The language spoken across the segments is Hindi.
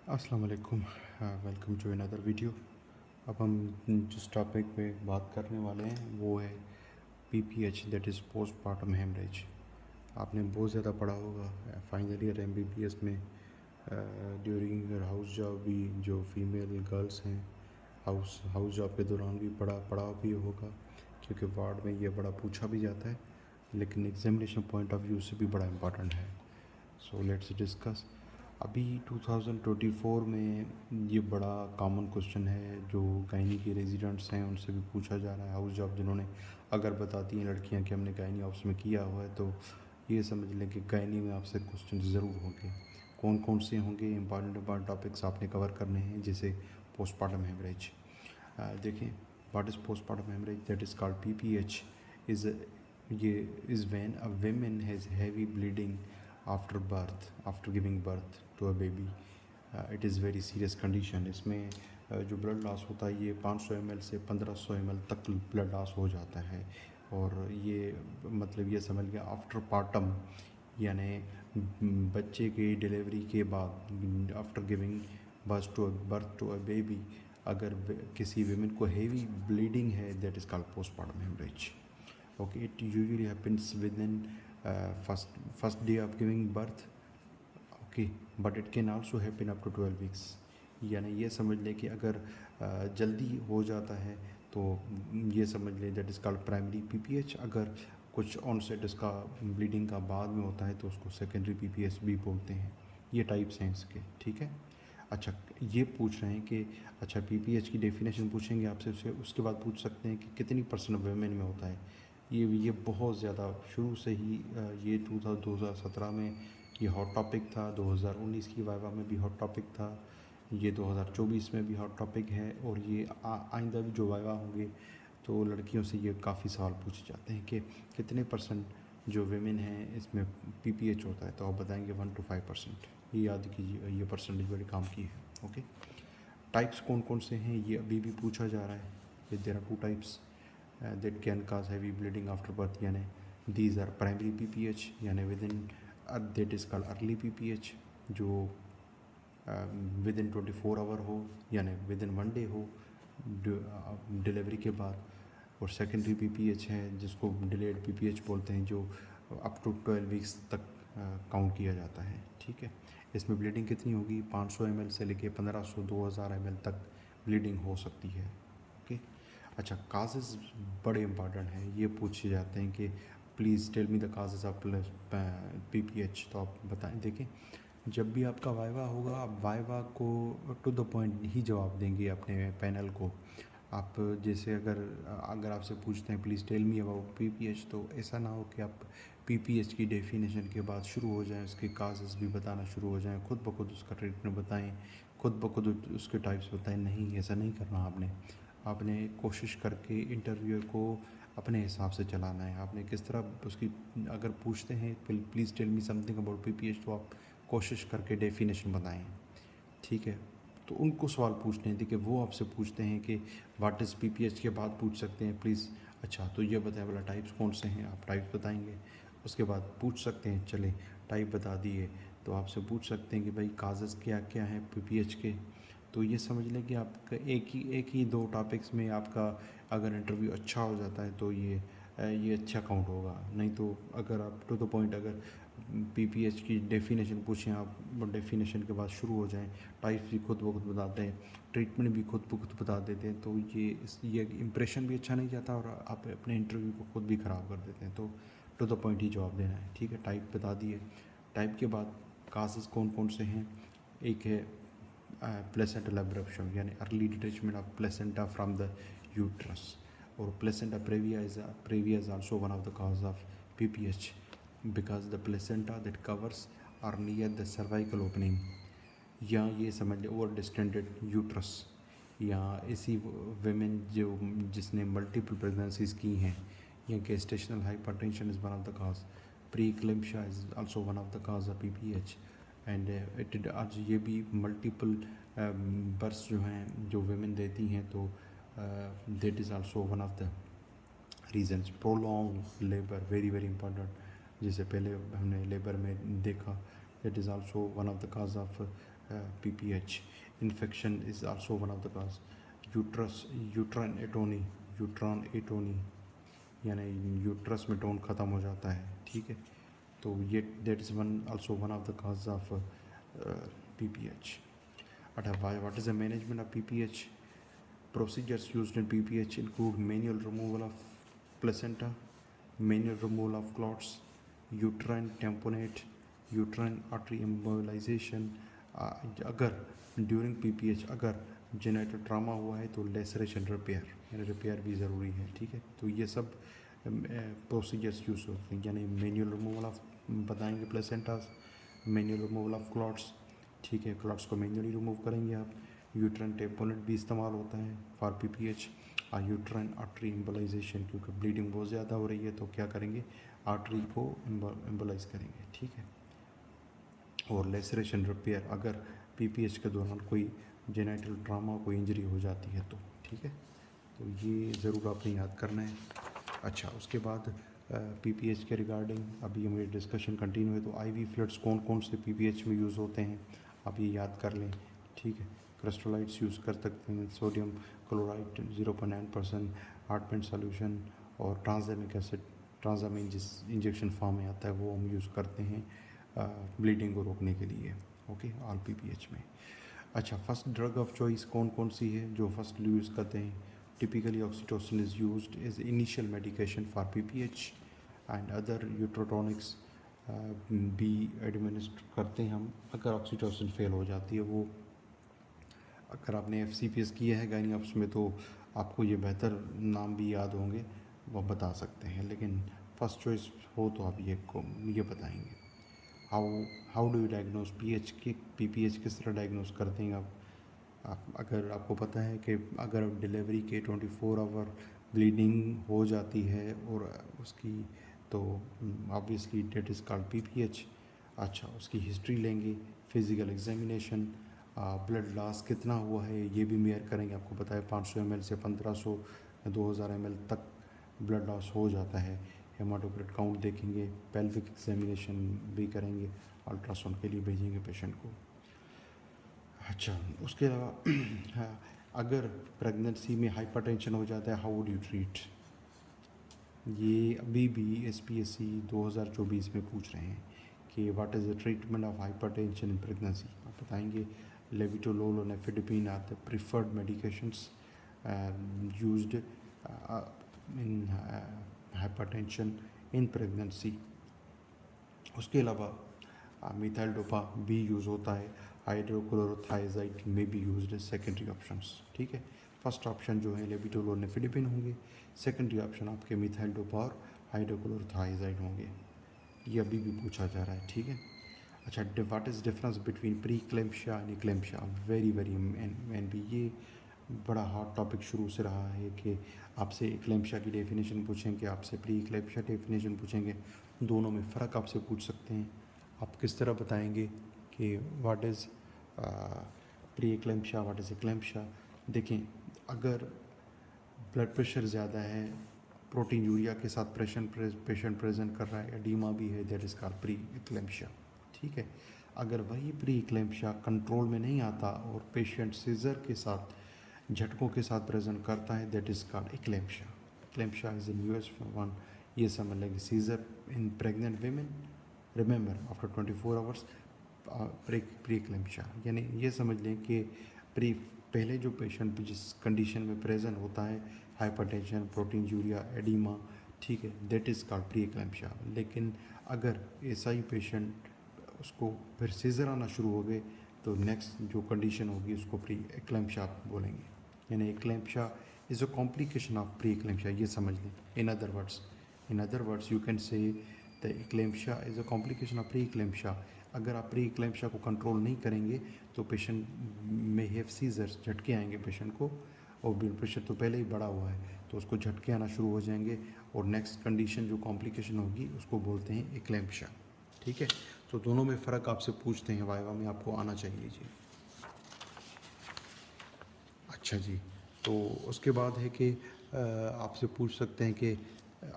अस्सलाम वालेकुम। Welcome to another video. अब हम जिस टॉपिक पे बात करने वाले हैं वो है PPH, that is postmortem haemorrhage. आपने बहुत ज़्यादा पढ़ा होगा फाइनल ईयर एमबीबीएस में ड्यूरिंग योर हाउस जॉब भी। जो फीमेल गर्ल्स हैं हाउस हाउस जॉब के दौरान भी पढ़ा भी होगा, क्योंकि वार्ड में ये बड़ा पूछा भी जाता है, लेकिन एग्जामिनेशन पॉइंट ऑफ व्यू से भी बड़ा इम्पॉर्टेंट है। So let's discuss. अभी 2024 में ये बड़ा कॉमन क्वेश्चन है जो गायनी के रेजिडेंट्स हैं उनसे भी पूछा जा रहा है। हाउस जॉब जिन्होंने अगर बताती हैं लड़कियां कि हमने गायनी हाउस में किया हुआ है, तो ये समझ लें कि गायनी में आपसे क्वेश्चन ज़रूर होंगे। कौन कौन से होंगे, इंपॉर्टेंट टॉपिक्स आपने कवर करने हैं, जैसे पोस्टमार्टम हेमरेज। देखें, what is postmortem haemorrhage, that is called PPH. Is ये is when a women has heavy bleeding after birth, after giving birth to a baby. It is very serious condition. इसमें जो ब्लड लॉस होता है ये 500 ml से 1500 ml तक ब्लड लॉस हो जाता है। और ये मतलब ये समझ लिया आफ्टर पार्टम, यानी बच्चे की डिलीवरी के बाद, after giving birth to a baby, अगर किसी वीमेन को हेवी ब्लीडिंग है, that is called postmortem haemorrhage. Okay, it usually happens within first day of giving birth. Okay, but it can also happen up to 12 weeks. यानी ये समझ लें कि अगर जल्दी हो जाता है तो ये समझ लें that is called primary PPH. अगर कुछ ऑनसेट इसका ब्लीडिंग का बाद में होता है तो उसको सेकेंडरी पीपीएच भी बोलते हैं। ये टाइप्स हैं इसके, ठीक है। अच्छा, ये पूछ रहे हैं कि अच्छा पीपीएच की डेफिनेशन पूछेंगे आपसे, उसके बाद पूछ सकते हैं कि कितनी परसेंट वुमेन में होता है। ये बहुत ज़्यादा शुरू से ही ये 2017 में ये हॉट टॉपिक था, 2019 की वाइवा में भी हॉट टॉपिक था, ये 2024 में भी हॉट टॉपिक है, और ये आइंदा भी जो वाइवा होंगे तो लड़कियों से ये काफ़ी सवाल पूछे जाते हैं कि कितने परसेंट जो वेमेन हैं इसमें पीपीएच होता है, तो आप बताएंगे 1 to 5%। ये याद कीजिए, ये परसेंटेज बड़े काम की है। ओके, टाइप्स कौन कौन से हैं ये अभी भी पूछा जा रहा है। There are 2 types that can cause heavy bleeding after birth, यानी दीज आर प्राइमरी पीपीएच, यानी within that is called early PPH, जो विद इन 24 आवर हो, यानी विद इन 1 डे हो डिलीवरी के बाद। और सेकेंडरी पीपीएच है जिसको डिलेड पीपीएच बोलते हैं, जो अप टू 12 वीक्स तक काउंट किया जाता है, ठीक है। इसमें ब्लीडिंग कितनी होगी, 500 ml से लेके 1500-2000 ml तक ब्लीडिंग हो सकती है। ओके, अच्छा, काजेज़ बड़े इंपॉर्टेंट हैं। ये पूछे जाते हैं कि please tell me the causes of PPH, तो आप बताएं। देखें, जब भी आपका वाइवा होगा आप वाइवा को टू द पॉइंट ही जवाब देंगे अपने पैनल को। आप जैसे अगर अगर आपसे पूछते हैं please tell me about PPH, तो ऐसा ना हो कि आप पीपीएच की डेफिनेशन के बाद शुरू हो जाएं, उसके काजेज़ भी बताना शुरू हो जाएं, खुद ब खुद उसका ट्रीटमेंट बताएं, खुद ब खुद उसके टाइप्स बताएं। नहीं, ऐसा नहीं करना आपने। आपने कोशिश करके इंटरव्यूअर को अपने हिसाब से चलाना है। आपने किस तरह उसकी, अगर पूछते हैं please tell me something about PPH, तो आप कोशिश करके डेफिनेशन बताएं, ठीक है। तो उनको सवाल पूछने हैं, देखिए वो आपसे पूछते हैं कि व्हाट इज़ पीपीएच के बाद पूछ सकते हैं प्लीज़, अच्छा तो ये बताया वाला टाइप्स कौन से हैं, आप टाइप्स बताएंगे। उसके बाद पूछ सकते हैं, चले टाइप बता दिए तो आपसे पूछ सकते हैं कि भाई काजेज़ क्या क्या हैं पीपीएच के। तो ये समझ लें कि आपका एक ही 2 टॉपिक्स में आपका अगर इंटरव्यू अच्छा हो जाता है तो ये अच्छा काउंट होगा। नहीं तो अगर आप टू द पॉइंट अगर पीपीएच की डेफिनेशन पूछें, आप डेफिनेशन के बाद शुरू हो जाएं, टाइप्स भी खुद ब खुद बताते हैं, ट्रीटमेंट भी खुद ब खुद बता देते हैं, तो ये इंप्रेशन भी अच्छा नहीं जाता और आप अपने इंटरव्यू को खुद भी ख़राब कर देते हैं। तो टू द पॉइंट ही जवाब देना है, ठीक है। टाइप बता दिए। टाइप के बाद काजेज़ कौन कौन से हैं, एक है प्लेसेंटल एब्रप्शन, यानी early detachment of placenta from the uterus, और placenta praevia is also one of the cause of PPH because the placenta that covers are near the cervical opening, या ये समझ लें ओवर डिस्टेंडेड यूट्रस, या ऐसी वेमेन जो जिसने मल्टीपल प्रेगनेंसीज की हैं, या gestational hypertension is one of the cause, pre-eclampsia is also one of the cause of PPH. And it आज ये भी मल्टीपल बर्थ जो हैं जो वेमेन देती हैं, तो that is also one of the reasons. Prolong labour, very very important, जैसे पहले हमने लेबर में देखा, that is also one of the cause of PPH. Infection is also one of the cause. Uterine atony यानी यूट्रस में टोन ख़त्म हो जाता है, ठीक है। तो ये that is one of the cause of PPH. What is the management of PPH? Procedures used in PPH include manual removal of placenta, manual removal of clots, uterine tamponade, uterine artery embolization. अगर ड्यूरिंग PPH अगर जेनेटल ट्रामा हुआ है तो लेसरेशन रिपेयर, यानी रिपेयर भी ज़रूरी है, ठीक है। तो ये सब प्रोसीजर्स यूज़ होते हैं, यानी मैनुअल रिमूवल ऑफ बताएंगे प्लेसेंटास, मैनुअल रिमूवल ऑफ क्लॉट्स, ठीक है, क्लॉट्स को मैनुअली रिमूव करेंगे आप। यूट्राइन टेम्पोनेट भी इस्तेमाल होता है for PPH। Uterine artery embolisation, क्योंकि ब्लीडिंग बहुत ज़्यादा हो रही है तो क्या करेंगे, आर्टरी को एम्बोलाइज करेंगे, ठीक है। और लेसरेशन रिपेयर अगर PPH के दौरान कोई जेनेटल ट्रामा, कोई इंजरी हो जाती है तो, ठीक है। तो ये ज़रूर आपने याद करना है। अच्छा, उसके बाद PPH के रिगार्डिंग अभी हमारी डिस्कशन कंटिन्यू है। तो IV फ्लूइड्स कौन कौन से PPH में यूज़ होते हैं आप ये याद कर लें, ठीक है। क्रिस्टलाइट्स यूज़ कर सकते हैं, सोडियम क्लोराइड 0.9% हार्टमेंट सोल्यूशन, और ट्रांसएमिक एसिड, ट्रांसएमिन जिस इंजेक्शन फॉर्म में आता है वो हम यूज़ करते हैं ब्लीडिंग को रोकने के लिए, ओके, ऑल PPH में। अच्छा, फर्स्ट ड्रग ऑफ चॉइस कौन कौन सी है जो फर्स्ट यूज़ करते हैं? Typically oxytocin is used as initial medication for PPH and other uterotonics भी एडमिनिस्टर करते हैं हम अगर ऑक्सीटोसिन फेल हो जाती है। वो अगर आपने FCPS किया है गायनियोप्स में तो आपको ये बेहतर नाम भी याद होंगे, वो बता सकते हैं, लेकिन फर्स्ट चॉइस हो तो आप ये बताएंगे। How do you diagnose PPH किस तरह डायग्नोज करते हैं आप अगर आपको पता है कि अगर डिलीवरी के 24 आवर ब्लीडिंग हो जाती है और उसकी, तो obviously that is called PPH। अच्छा, उसकी हिस्ट्री लेंगे, फिज़िकल एग्जामिनेशन, ब्लड लॉस कितना हुआ है ये भी मेयर करेंगे। आपको पता है 500 ml से 1500 या 2000 ml तक ब्लड लॉस हो जाता है। हेमाटोक्रिट काउंट देखेंगे, पेल्विक एग्जामिनेशन भी करेंगे, अल्ट्रासाउंड के लिए भेजेंगे पेशेंट को। अच्छा, उसके अलावा अगर प्रेगनेंसी में हाइपरटेंशन हो जाता है, हाउ वुड यू ट्रीट? ये अभी भी SPSC 2024 में पूछ रहे हैं कि what is the treatment of hypertension in pregnancy. आप बताएंगे लेविटोलोल और nifedipine are the preferred medications used in hypertension in pregnancy. उसके अलावा मिथाइल डोपा भी यूज़ होता है, हाइड्रोक्लोरोथाइजाइड में भी यूज्ड सेकेंडरी ऑप्शंस, ठीक है। फर्स्ट ऑप्शन जो है लेविटोलोल और नेफेडिपिन होंगे, सेकेंडरी ऑप्शन आपके मिथाइल डोपा और हाइड्रोक्लोरोथाइजाइड होंगे। ये अभी भी पूछा जा रहा है, ठीक है। अच्छा, what is difference between pre-eclampsia and eclampsia? Very and भी ये बड़ा हॉट टॉपिक शुरू से रहा है कि आपसे इक्लेम्शिया की डेफिनेशन पूछेंगे, आपसे प्री इक्लेम्शिया डेफिनेशन पूछेंगे, दोनों में फ़र्क आपसे पूछ सकते हैं। आप किस तरह बताएंगे कि what is pre-eclampsia, what is eclampsia? देखें, अगर ब्लड प्रेशर ज़्यादा है, प्रोटीन यूरिया के साथ पेशेंट प्रेजेंट कर रहा है, एडीमा भी है, दैट इज़ कॉल्ड प्री इक्लेम्शिया, ठीक है। अगर वही प्री इक्लेम्शिया कंट्रोल में नहीं आता और पेशेंट सीजर के साथ, झटकों के साथ प्रेजेंट करता है, that is called eclampsia. Eclampsia is in US1। ये समझ लेंगे seizure in pregnant women, remember after 24 hours pre-eclampsia, यानी ये समझ लें कि पहले जो पेशेंट जिस कंडीशन में प्रेजेंट होता है, हाइपरटेंशन, प्रोटीन यूरिया, एडीमा, ठीक है, दैट इज़ कॉल्ड प्री इक्लेम्शिया। लेकिन अगर ऐसा ही पेशेंट उसको फिर सीजर आना शुरू हो गए तो नेक्स्ट जो कंडीशन होगी उसको प्री इक्लेम्शिया बोलेंगे, यानी eclampsia is a complication of pre-eclampsia, ये समझ लें। In other words you can say the eclampsia is a complication of pre-eclampsia. अगर आप प्री इक्लेम्शिया को कंट्रोल नहीं करेंगे तो पेशेंट में हैव सीजर्स, झटके आएंगे पेशेंट को, और ब्लड प्रेशर तो पहले ही बढ़ा हुआ है तो उसको झटके आना शुरू हो जाएंगे, और नेक्स्ट कंडीशन जो कॉम्प्लिकेशन होगी उसको बोलते हैं इक्लेम्शिया, ठीक है। तो दोनों में फ़र्क आपसे पूछते हैं, वाइवा में आपको आना चाहिए जी। अच्छा जी, तो उसके बाद है कि आपसे पूछ सकते हैं कि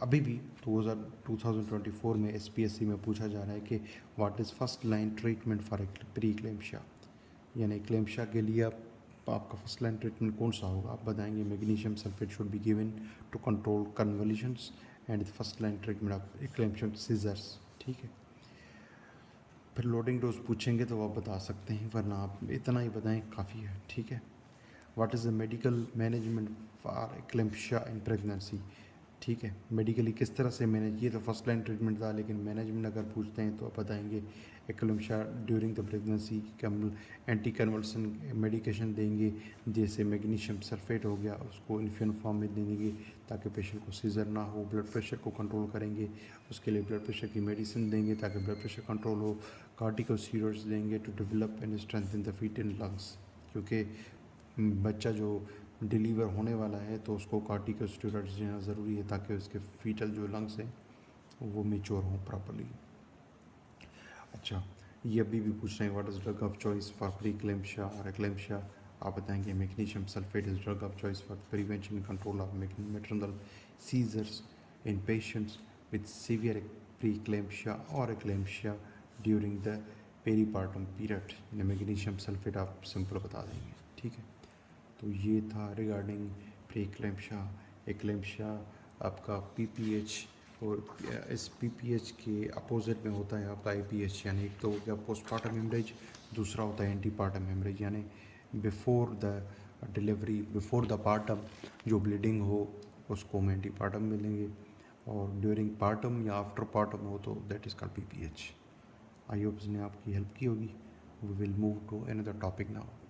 अभी भी 2024 में SPSC में पूछा जा रहा है कि what is first line treatment for pre-eclampsia. यानी एक्लेम्शिया के लिए आपका फर्स्ट लाइन ट्रीटमेंट कौन सा होगा? आप बताएंगे magnesium sulphate should be given to control convulsions and first line treatment of eclampsia seizures, ठीक है। फिर लोडिंग डोज पूछेंगे तो आप बता सकते हैं, वरना आप इतना ही बताएं काफ़ी है, ठीक है। What is the medical management for eclampsia in pregnancy, ठीक है। मेडिकली किस तरह से मैनेज, ये तो फर्स्ट लाइन ट्रीटमेंट था, लेकिन मैनेजमेंट अगर पूछते हैं तो आप बताएंगे eclampsia during the pregnancy come anti conversion medication देंगे, जैसे मैग्नीशियम सल्फेट हो गया, उसको इन्फ्यूजन फॉर्म में देंगे ताकि पेशेंट को सीजर ना हो। ब्लड प्रेशर को कंट्रोल करेंगे, उसके लिए ब्लड प्रेशर की मेडिसिन देंगे ताकि ब्लड प्रेशर कंट्रोल हो। कार्टिकोस्टेरॉइड्स देंगे to develop and strengthen the feet and lungs, क्योंकि बच्चा जो डिलीवर होने वाला है तो उसको कार्टिकोस्टेरॉइड्स देना ज़रूरी है ताकि उसके फीटल जो लंग्स हैं वो मेच्योर हों प्रॉपरली। अच्छा, ये अभी भी पूछ रहे हैं what is drug of choice for pre-eclampsia और एक्लेम्शिया। आप बताएंगे magnesium sulphate is drug of choice for prevention control of maternal seizures in patients with severe pre-eclampsia और eclampsia during the peripartum period. Magnesium sulphate आप सिंपल बता देंगे, ठीक है। तो ये था रिगार्डिंग प्री क्लेम्शिया एक्लेम्शिया। आपका पीपीएच, और इस पीपीएच के अपोजिट में होता है आपका आईपीएच, यानी एक तो हो गया पोस्टपार्टम हेमरेज, दूसरा होता है एंटीपार्टम हेमरेज, यानी before the delivery, before the partum जो ब्लीडिंग हो उसको हम एंटीपार्टम मिलेंगे, और ड्यूरिंग पार्टम या आफ्टर पार्टम हो तो that is called PPH. I hope इसने आपकी हेल्प की होगी। We will move to another topic now.